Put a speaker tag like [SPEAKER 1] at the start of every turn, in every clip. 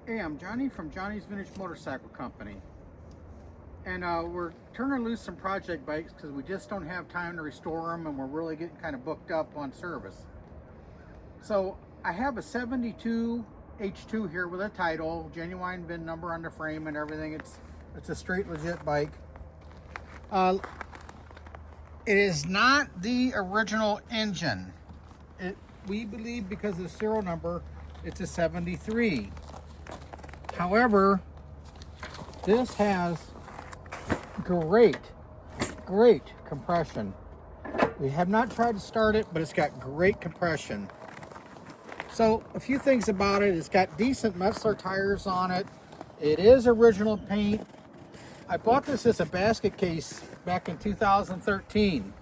[SPEAKER 1] Hey, I'm Johnny from Johnny's Vintage Motorcycle Company. And we're turning loose some project bikes because we just don't have time to restore them and we're really getting kind of booked up on service. So I have a 72 H2 here with a title, genuine VIN number on the frame and everything. It's a straight legit bike. It is not the original engine. We believe because of the serial number, it's a 73. However, this has great compression. We have not tried to start it, but it's got great compression. So a few things about it: it's got decent Metzler tires on it. It is original paint. I bought this as a basket case back in 2013.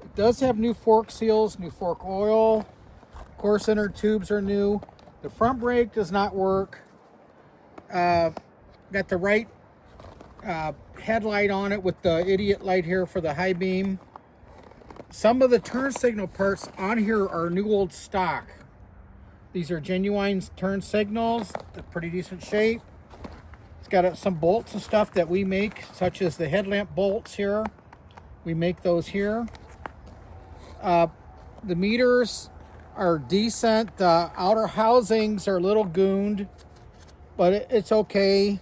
[SPEAKER 1] It does have new fork seals, new fork oil. Of course, inner tubes are new. The front brake does not work. Got the right headlight on it with the idiot light here for the high beam. Some of the turn signal parts on here are new old stock. These are genuine turn signals. They're pretty decent shape. It's got some bolts and stuff that we make, such as the headlamp bolts here. We make those here. The meters are decent. The outer housings are a little gooned, but it's okay.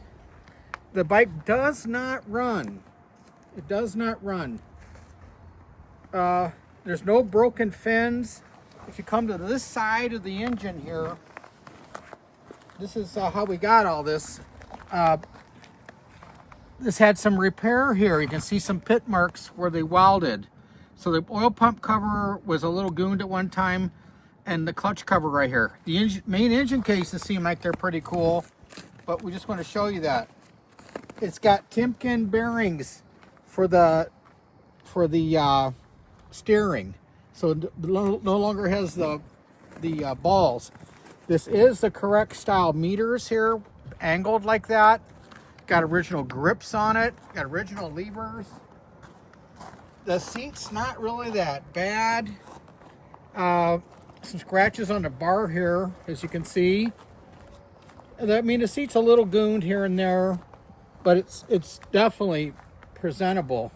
[SPEAKER 1] The bike does not run. It does not run. There's no broken fins. If you come to this side of the engine here, this is how we got all this. This had some repair here. You can see some pit marks where they welded. So the oil pump cover was a little gooned at one time, and the clutch cover right here. The main engine cases seem like they're pretty cool, but we just want to show you that. It's got Timken bearings for the steering, so it no longer has the balls. This is the correct style meters here, angled like that. Got original grips on it, got original levers. The seat's not really that bad. Some scratches on the bar here, as you can see. I mean, the seat's a little gooned here and there, but it's definitely presentable.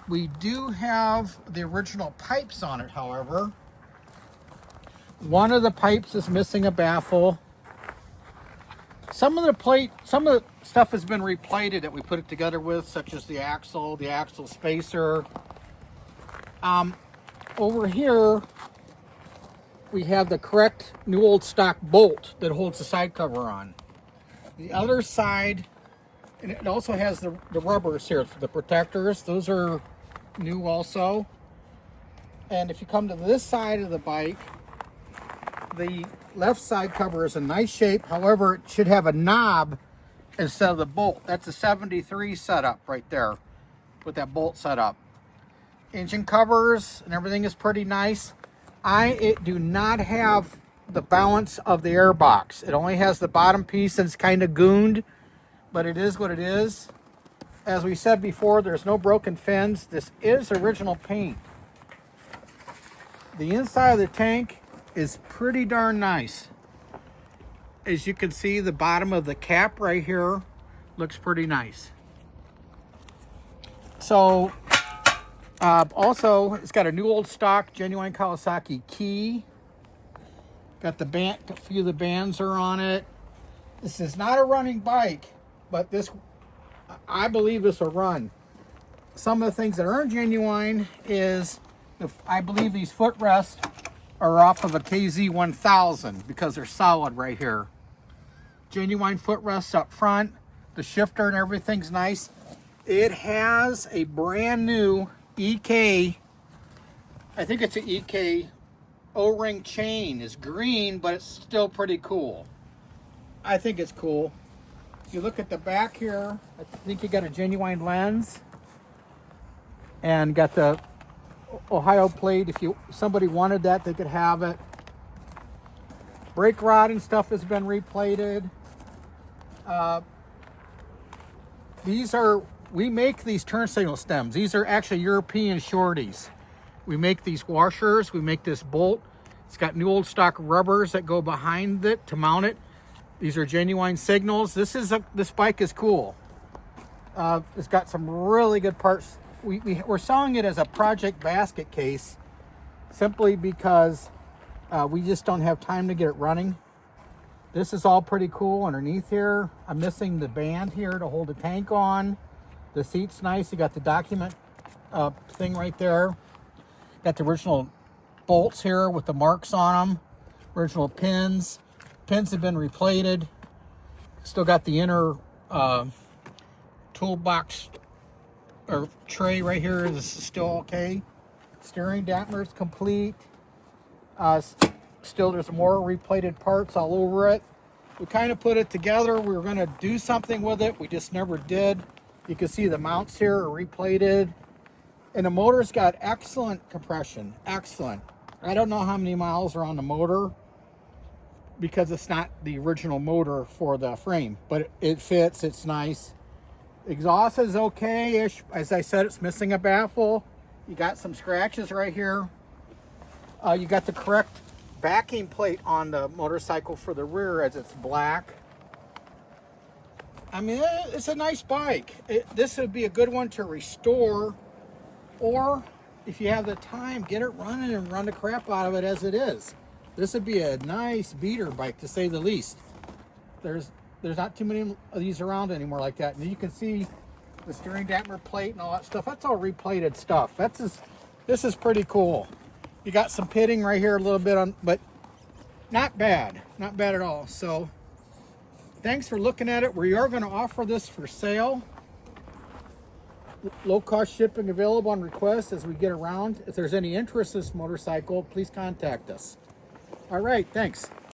[SPEAKER 1] We do have the original pipes on it, however. One of the pipes is missing a baffle. Some of the stuff has been replated that we put it together with, such as the axle spacer. Over here, we have the correct new old stock bolt that holds the side cover on. The other side, and it also has the rubbers here for the protectors. Those are new also. And if you come to this side of the bike, the left side cover is in nice shape. However, it should have a knob instead of the bolt. That's a 73 setup right there with that bolt setup. Engine covers and everything is pretty nice. It do not have the balance of the airbox. It only has the bottom piece and it's kind of gooned, but it is what it is. As we said before, there's no broken fins. This is original paint. The inside of the tank is pretty darn nice. As you can see, the bottom of the cap right here looks pretty nice. So also, it's got a new old stock genuine Kawasaki key. Got the band, a few of the bands are on it. This is not a running bike, but I believe this will run. Some of the things that aren't genuine is, I believe these footrests are off of a KZ1000 because they're solid right here. Genuine footrests up front. The shifter and everything's nice. It has a brand new EK, I think it's an EK O-ring chain. It's green, but it's still pretty cool. I think it's cool. If you look at the back here, I think you got a genuine lens and got the Ohio plate. If somebody wanted that, they could have it. Brake rod and stuff has been replated. We make these turn signal stems. These are actually European shorties. We make these washers. We make this bolt. It's got new old stock rubbers that go behind it to mount it. These are genuine signals. This bike is cool. It's got some really good parts. We're selling it as a project basket case simply because we just don't have time to get it running. This is all pretty cool underneath here. I'm missing the band here to hold the tank on. The seat's nice. You got the document thing right there. Got the original bolts here with the marks on them. Original pins. Pins have been replated. Still got the inner toolbox or tray right here. This is still okay. Steering damper is complete. Still, there's more replated parts all over it. We kind of put it together. We were going to do something with it. We just never did. You can see the mounts here are replated. And the motor's got excellent compression. Excellent. I don't know how many miles are on the motor because it's not the original motor for the frame. But it fits. It's nice. Exhaust is okay-ish. As I said, it's missing a baffle. You got some scratches right here. You got the correct backing plate on the motorcycle for the rear as it's black. I mean, it's a nice bike. This would be a good one to restore, or if you have the time, get it running and run the crap out of it as it is. This would be a nice beater bike, to say the least. There's not too many of these around anymore like that. And you can see the steering damper plate and all that stuff. That's all replated stuff. This is pretty cool. You got some pitting right here a little bit on, but not bad. Not bad at all. So thanks for looking at it. We are going to offer this for sale. Low cost shipping available on request as we get around. If there's any interest in this motorcycle, please contact us. All right, thanks.